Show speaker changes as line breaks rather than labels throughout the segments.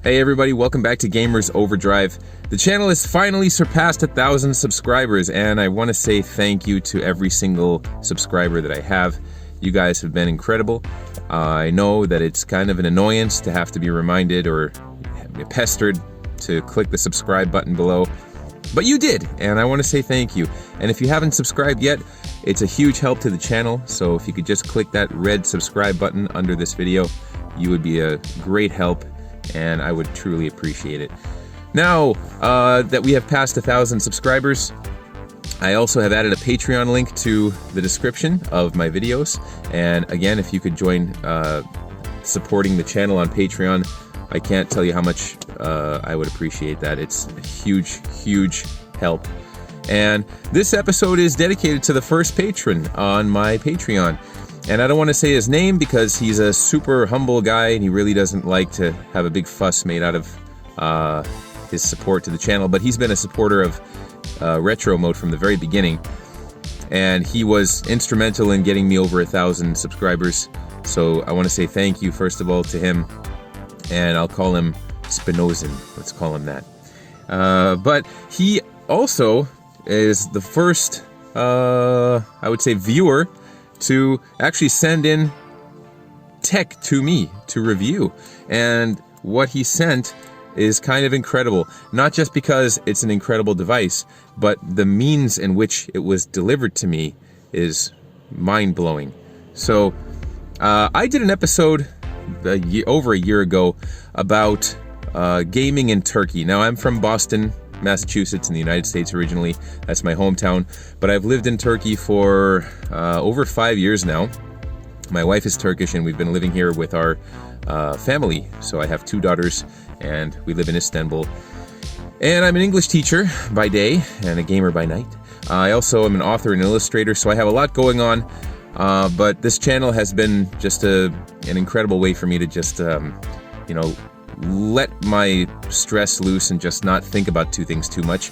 Hey everybody, welcome back to Gamers Overdrive. The channel has finally surpassed 1,000 subscribers, and I want to say thank you to every single subscriber that I have. You guys have been incredible. I know that it's kind of an annoyance to have to be reminded or pestered to click the subscribe button below, but you did, and I want to say thank you. And if you haven't subscribed yet, it's a huge help to the channel, so if you could just click that red subscribe button under this video, you would be a great help, and I would truly appreciate it. Now that we have passed 1,000 subscribers, I also have added a Patreon link to the description of my videos, and again, if you could join supporting the channel on Patreon, I can't tell you how much I would appreciate that. It's a huge help. And this episode is dedicated to the first patron on my Patreon. And I don't want to say his name because he's a super humble guy and he really doesn't like to have a big fuss made out of his support to the channel. But he's been a supporter of Retro Mode from the very beginning. And he was instrumental in getting me over 1,000 subscribers. So I want to say thank you, first of all, to him. And I'll call him Spinozin. Let's call him that. But he also is the first, I would say, viewer to actually send in tech to me to review. And what he sent is kind of incredible. Not just because it's an incredible device, but the means in which it was delivered to me is mind-blowing. So I did an episode over a year ago about gaming in Turkey. Now, I'm from Boston, Massachusetts in the United States originally. That's my hometown. But I've lived in Turkey for over 5 years now. My wife is Turkish and we've been living here with our family. So I have 2 daughters and we live in Istanbul. And I'm an English teacher by day and a gamer by night. I also am an author and illustrator, so I have a lot going on. But this channel has been just an incredible way for me to just, you know, let my stress loose and just not think about two things too much.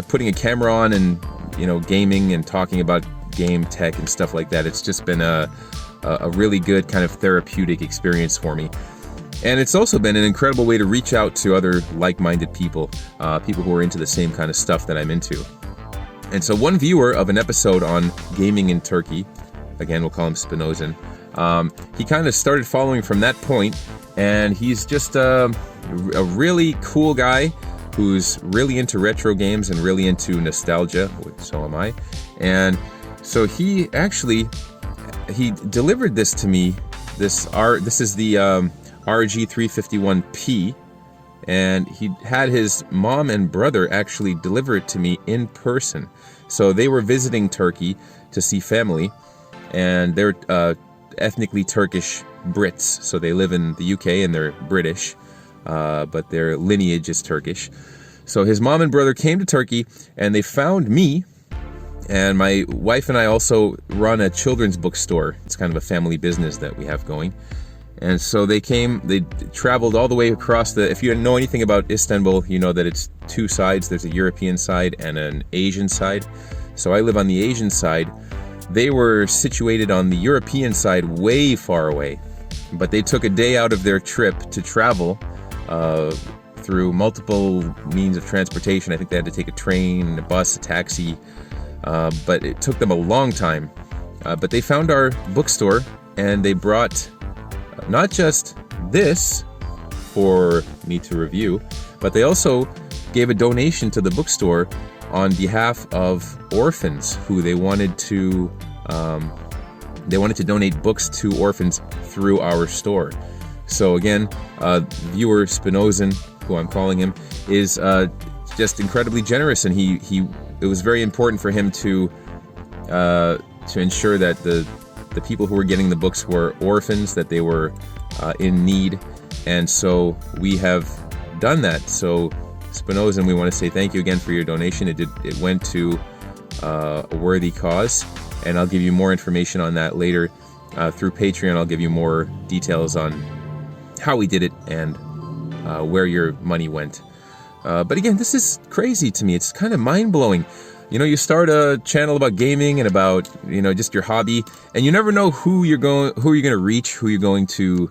Putting a camera on and, you know, gaming and talking about game tech and stuff like that, it's just been a really good kind of therapeutic experience for me. And it's also been an incredible way to reach out to other like-minded people, people who are into the same kind of stuff that I'm into. And so one viewer of an episode on gaming in Turkey, again, we'll call him Spinozin, he kind of started following from that point, and he's just a really cool guy who's really into retro games and really into nostalgia, which so am I. And so he delivered this to me. This is the RG351P, and he had his mom and brother actually deliver it to me in person. So they were visiting Turkey to see family, and they're ethnically Turkish Brits, so they live in the UK and they're British, but their lineage is Turkish. So his mom and brother came to Turkey and they found me, and my wife and I also run a children's bookstore. It's kind of a family business that we have going. And so they traveled all the way across if you know anything about Istanbul, you know that it's 2 sides. There's a European side and an Asian side. So I live on the Asian side. They were situated on the European side, way far away, but they took a day out of their trip to travel through multiple means of transportation. I think they had to take a train, a bus, a taxi, but it took them a long time. But they found our bookstore, and they brought not just this for me to review, but they also gave a donation to the bookstore on behalf of orphans who they wanted to donate books to orphans through our store. So again, viewer Spinozin, who I'm calling him, is just incredibly generous, and it was very important for him to ensure that the people who were getting the books were orphans, that they were in need, and so we have done that. So Spinozin, we want to say thank you again for your donation. It went to a worthy cause, and I'll give you more information on that later through Patreon. I'll give you more details on how we did it and where your money went. But again, this is crazy to me. It's kind of mind-blowing. You know, you start a channel about gaming and about, you know, just your hobby, and you never know who you're going to reach, who you're going to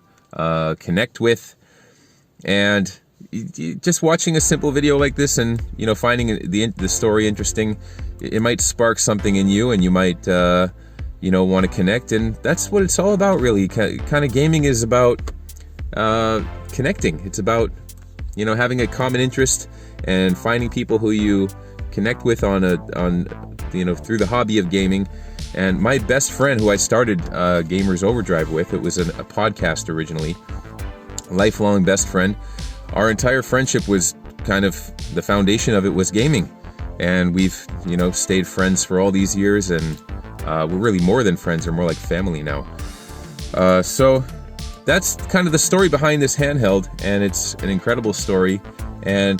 connect with. And just watching a simple video like this and, you know, finding the story interesting, it might spark something in you, and you might, you know, want to connect. And that's what it's all about, really. Kind of gaming is about connecting. It's about, you know, having a common interest and finding people who you connect with on you know, through the hobby of gaming. And my best friend, who I started Gamers Overdrive with, it was a podcast originally, lifelong best friend. Our entire friendship was kind of, the foundation of it was gaming, and we've, you know, stayed friends for all these years, and we're really more than friends, we're more like family now. So that's kind of the story behind this handheld, and it's an incredible story. And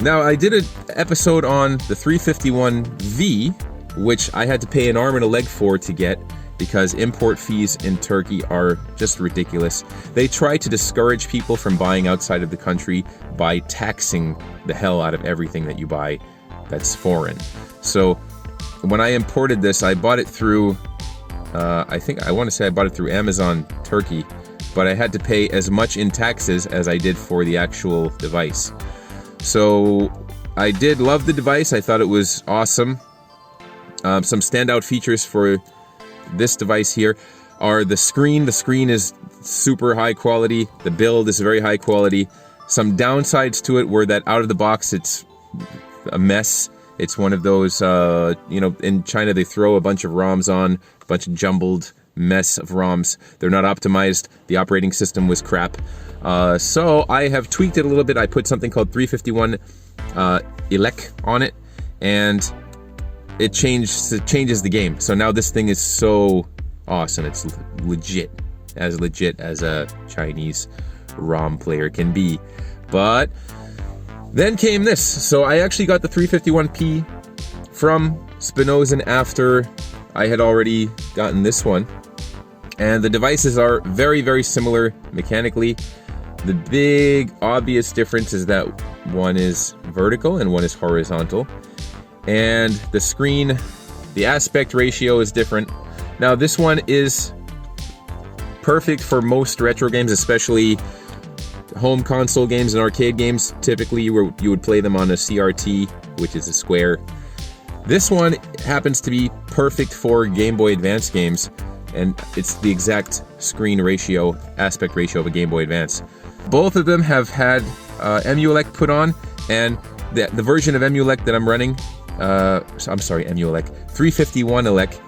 now I did an episode on the 351V, which I had to pay an arm and a leg for to get, because import fees in Turkey are just ridiculous. They try to discourage people from buying outside of the country by taxing the hell out of everything that you buy that's foreign. So when I imported this, I bought it through, I want to say I bought it through Amazon Turkey, but I had to pay as much in taxes as I did for the actual device. So I did love the device. I thought it was awesome. Some standout features for this device here are the screen. The screen is super high quality. The build is very high quality. Some downsides to it were that out of the box it's a mess. It's one of those, you know, in China they throw a bunch of ROMs on, a bunch of jumbled mess of ROMs. They're not optimized. The operating system was crap. So I have tweaked it a little bit. I put something called 351 elec on it, and it changes the game. So now this thing is so awesome. It's legit as a Chinese ROM player can be. But then came this. So I actually got the 351P from Spinozin after I had already gotten this one. And the devices are very, very similar mechanically. The big obvious difference is that one is vertical and one is horizontal. And the screen, the aspect ratio is different. Now this one is perfect for most retro games, especially home console games and arcade games. Typically you would play them on a CRT, which is a square. This one happens to be perfect for Game Boy Advance games, and it's the exact screen ratio, aspect ratio of a Game Boy Advance. Both of them have had EmuElec put on, and the version of EmuElec that I'm running, I'm sorry, EmuElec, 351 elec,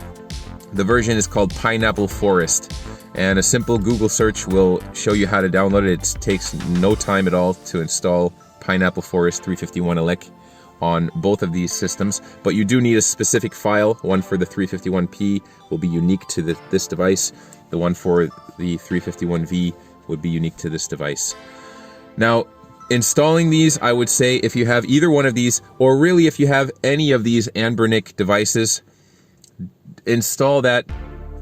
the version is called Pineapple Forest, and a simple Google search will show you how to download it. It takes no time at all to install Pineapple Forest 351 elec on both of these systems, but you do need a specific file. One for the 351P will be unique to this device. The one for the 351V would be unique to this device. Now, installing these, I would say if you have either one of these, or really if you have any of these Anbernic devices, install that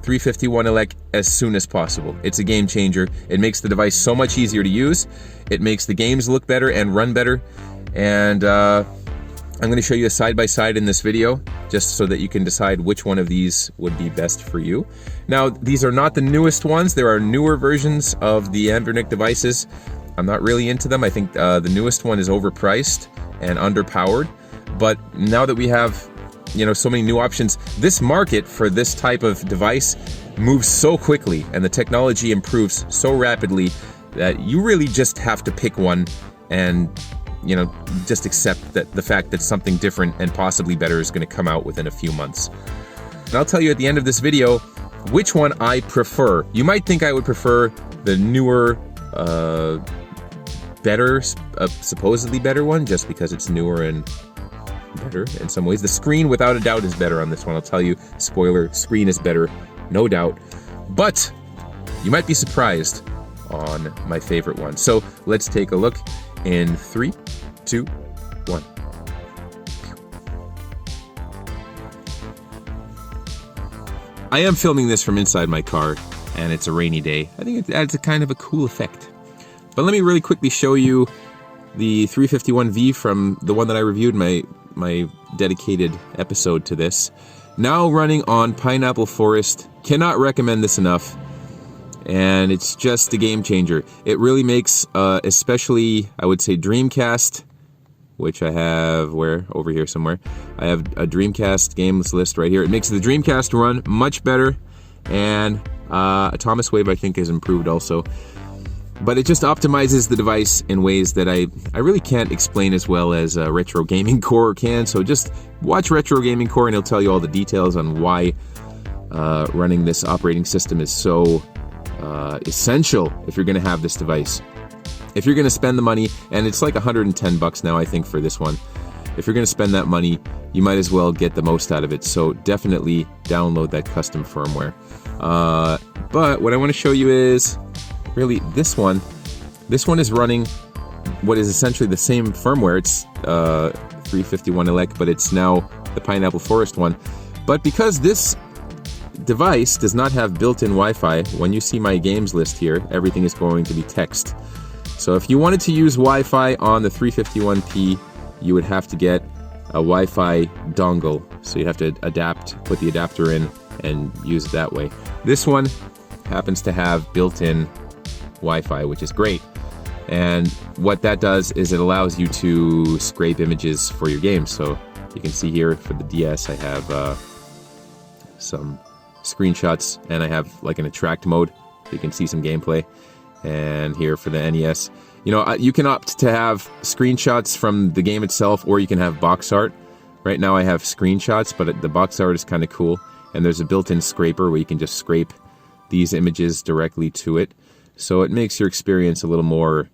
351 elec as soon as possible. It's a game changer. It makes the device so much easier to use. It makes the games look better and run better. And I'm going to show you a side-by-side in this video, just so that you can decide which one of these would be best for you. Now, these are not the newest ones. There are newer versions of the Anbernic devices. I'm not really into them. I think the newest one is overpriced and underpowered. But now that we have, you know, so many new options, this market for this type of device moves so quickly, and the technology improves so rapidly that you really just have to pick one and, you know, just accept that the fact that something different and possibly better is going to come out within a few months. And I'll tell you at the end of this video which one I prefer. You might think I would prefer the newer, better, supposedly better one, just because it's newer and better in some ways. The screen, without a doubt, is better on this one. I'll tell you, spoiler, screen is better, no doubt. But you might be surprised on my favorite one. So let's take a look in 3, 2, 1. I am filming this from inside my car, and it's a rainy day. I think it adds a kind of a cool effect. But let me really quickly show you the 351V from the one that I reviewed, my dedicated episode to this. Now running on Pineapple Forest. Cannot recommend this enough. and it's just a game changer. It really makes, especially, I would say, Dreamcast, which I have, over here somewhere. I have a Dreamcast games list right here. It makes the Dreamcast run much better, and Atomic Wave, I think, is improved also. But it just optimizes the device in ways that I really can't explain as well as Retro Gaming Core can. So just watch Retro Gaming Core and he'll tell you all the details on why running this operating system is so essential if you're going to have this device. If you're going to spend the money, and it's like $110 now, I think, for this one. If you're going to spend that money, you might as well get the most out of it. So definitely download that custom firmware. But what I want to show you is really this one. This one is running what is essentially the same firmware. It's 351 elect, but it's now the Pineapple Forest one. But because this device does not have built-in Wi-Fi, when you see my games list here, everything is going to be text. So if you wanted to use Wi-Fi on the 351P, you would have to get a Wi-Fi dongle. So you have to put the adapter in and use it that way. This one happens to have built-in Wi-Fi, which is great. And what that does is it allows you to scrape images for your game. So you can see here for the DS, I have some screenshots, and I have like an attract mode. You can see some gameplay. And here for the NES, you know, you can opt to have screenshots from the game itself, or you can have box art. Right now I have screenshots, but the box art is kind of cool. And there's a built-in scraper where you can just scrape these images directly to it. So it makes your experience a little more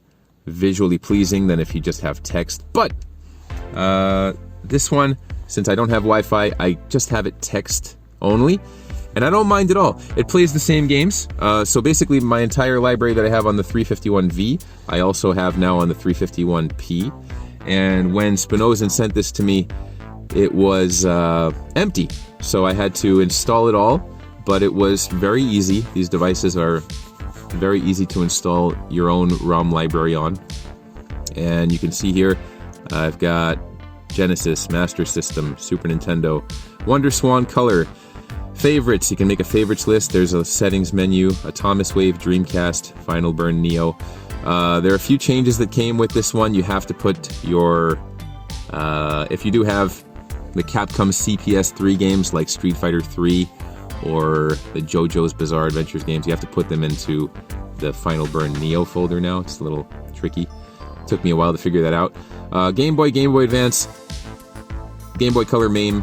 visually pleasing than if you just have text. But this one, since I don't have Wi-Fi, I just have it text only. And I don't mind at all. It plays the same games. So basically my entire library that I have on the 351V, I also have now on the 351P. And when Spinozin sent this to me, it was empty. So I had to install it all, but it was very easy. These devices are very easy to install your own ROM library on. And you can see here, I've got Genesis, Master System, Super Nintendo, Wonder Swan Color, favorites. You can make a favorites list. There's a settings menu, Atomic Wave, Dreamcast, Final Burn, Neo. There are a few changes that came with this one. You have to put your, if you do have the Capcom CPS3 games like Street Fighter 3 or the JoJo's Bizarre Adventures games, you have to put them into the Final Burn Neo folder now. It's a little tricky. Took me a while to figure that out. Game Boy, Game Boy Advance, Game Boy Color MAME,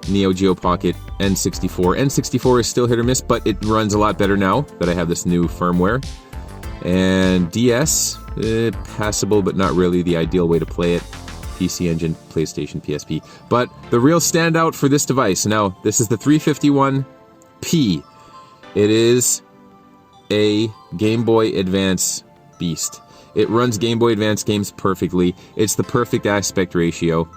Neo Geo Pocket, N64. N64 is still hit or miss, but it runs a lot better now that I have this new firmware. And DS, passable, but not really the ideal way to play it. PC Engine, PlayStation, PSP. But the real standout for this device, now this is the 351P. It is a Game Boy Advance beast. It runs Game Boy Advance games perfectly. It's the perfect aspect ratio.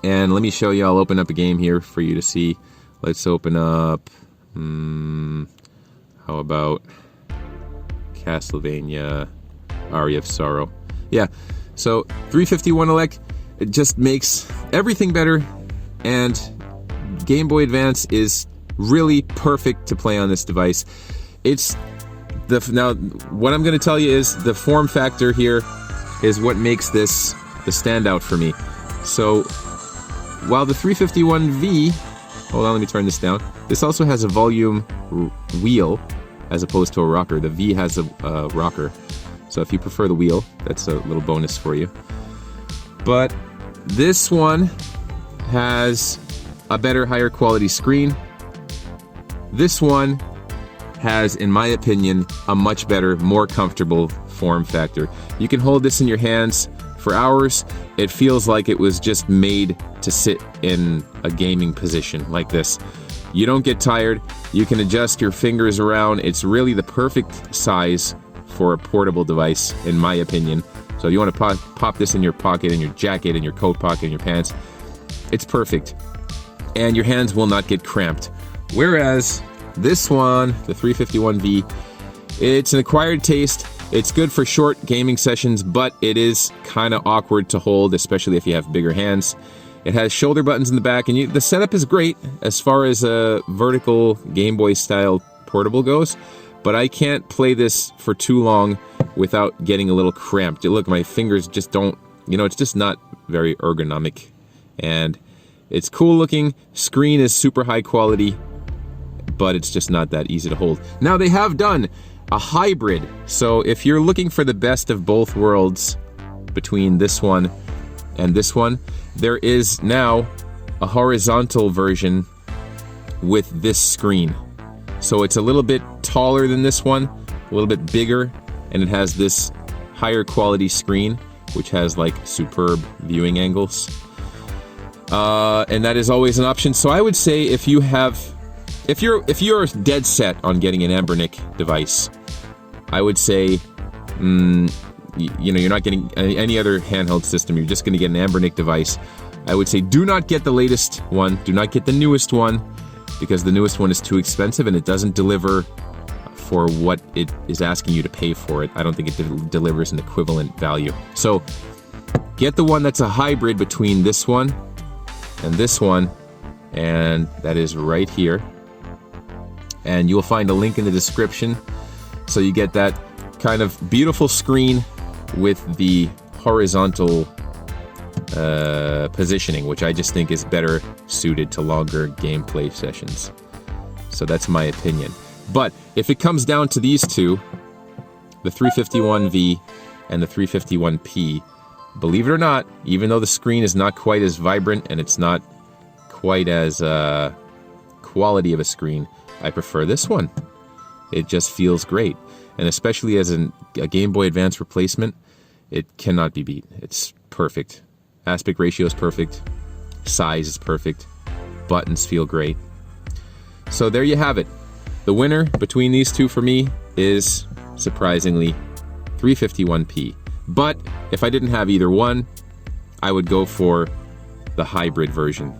And let me show you, I'll open up a game here for you to see. Let's open up, how about Castlevania Aria of Sorrow. Yeah, so 351 elect, it just makes everything better, and Game Boy Advance is really perfect to play on this device. Now, what I'm going to tell you is the form factor here is what makes this the standout for me. So, while the 351V, hold on, let me turn this down. This also has a volume wheel as opposed to a rocker. The V has a rocker. So if you prefer the wheel, that's a little bonus for you. But this one has a better, higher quality screen. This one has, in my opinion, a much better, more comfortable form factor. You can hold this in your hands for hours. It feels like it was just made to sit in a gaming position like this. You don't get tired. You can adjust your fingers around. It's really the perfect size for a portable device, in my opinion. So you want to pop this in your pocket, in your jacket, in your coat pocket, in your pants. It's perfect. And your hands will not get cramped. Whereas this one, the 351V, it's an acquired taste. It's good for short gaming sessions, but it is kind of awkward to hold, especially if you have bigger hands. It has shoulder buttons in the back, and the setup is great as far as a vertical Game Boy style portable goes, but I can't play this for too long without getting a little cramped. Look, my fingers just don't, it's just not very ergonomic. And it's cool looking, screen is super high quality, but it's just not that easy to hold. Now they have done a hybrid, so if you're looking for the best of both worlds between this one and this one, there is now a horizontal version with this screen. So it's a little bit taller than this one, a little bit bigger, and it has this higher quality screen, which has like superb viewing angles. And that is always an option. So I would say if you're dead set on getting an Anbernic device, I would say, you're not getting any other handheld system, you're just going to get an Anbernic device. I would say do not get the latest one, do not get the newest one, because the newest one is too expensive and it doesn't deliver for what it is asking you to pay for it. I don't think it delivers an equivalent value. So get the one that's a hybrid between this one and this one, and that is right here. And you'll find a link in the description. So you get that kind of beautiful screen with the horizontal positioning, which I just think is better suited to longer gameplay sessions. So that's my opinion. But if it comes down to these two, the 351V and the 351P, believe it or not, even though the screen is not quite as vibrant and it's not quite as quality of a screen, I prefer this one. It just feels great. And especially as a Game Boy Advance replacement, it cannot be beat. It's perfect. Aspect ratio is perfect. Size is perfect. Buttons feel great. So there you have it. The winner between these two for me is, surprisingly, 351P. But if I didn't have either one, I would go for the hybrid version.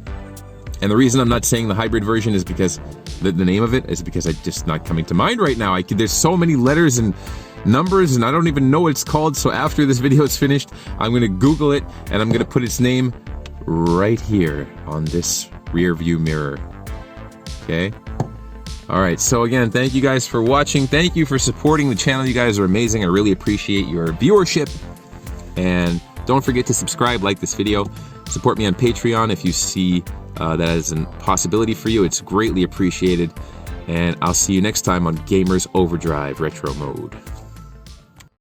And the reason I'm not saying the hybrid version is because the name of it is because it's just not coming to mind right now. There's so many letters and numbers and I don't even know what it's called. So after this video is finished, I'm going to Google it and I'm going to put its name right here on this rear view mirror. Okay. All right. So again, thank you guys for watching. Thank you for supporting the channel. You guys are amazing. I really appreciate your viewership. And don't forget to subscribe, like this video. Support me on Patreon if you see that as a possibility for you. It's greatly appreciated. And I'll see you next time on Gamers Overdrive Retro Mode.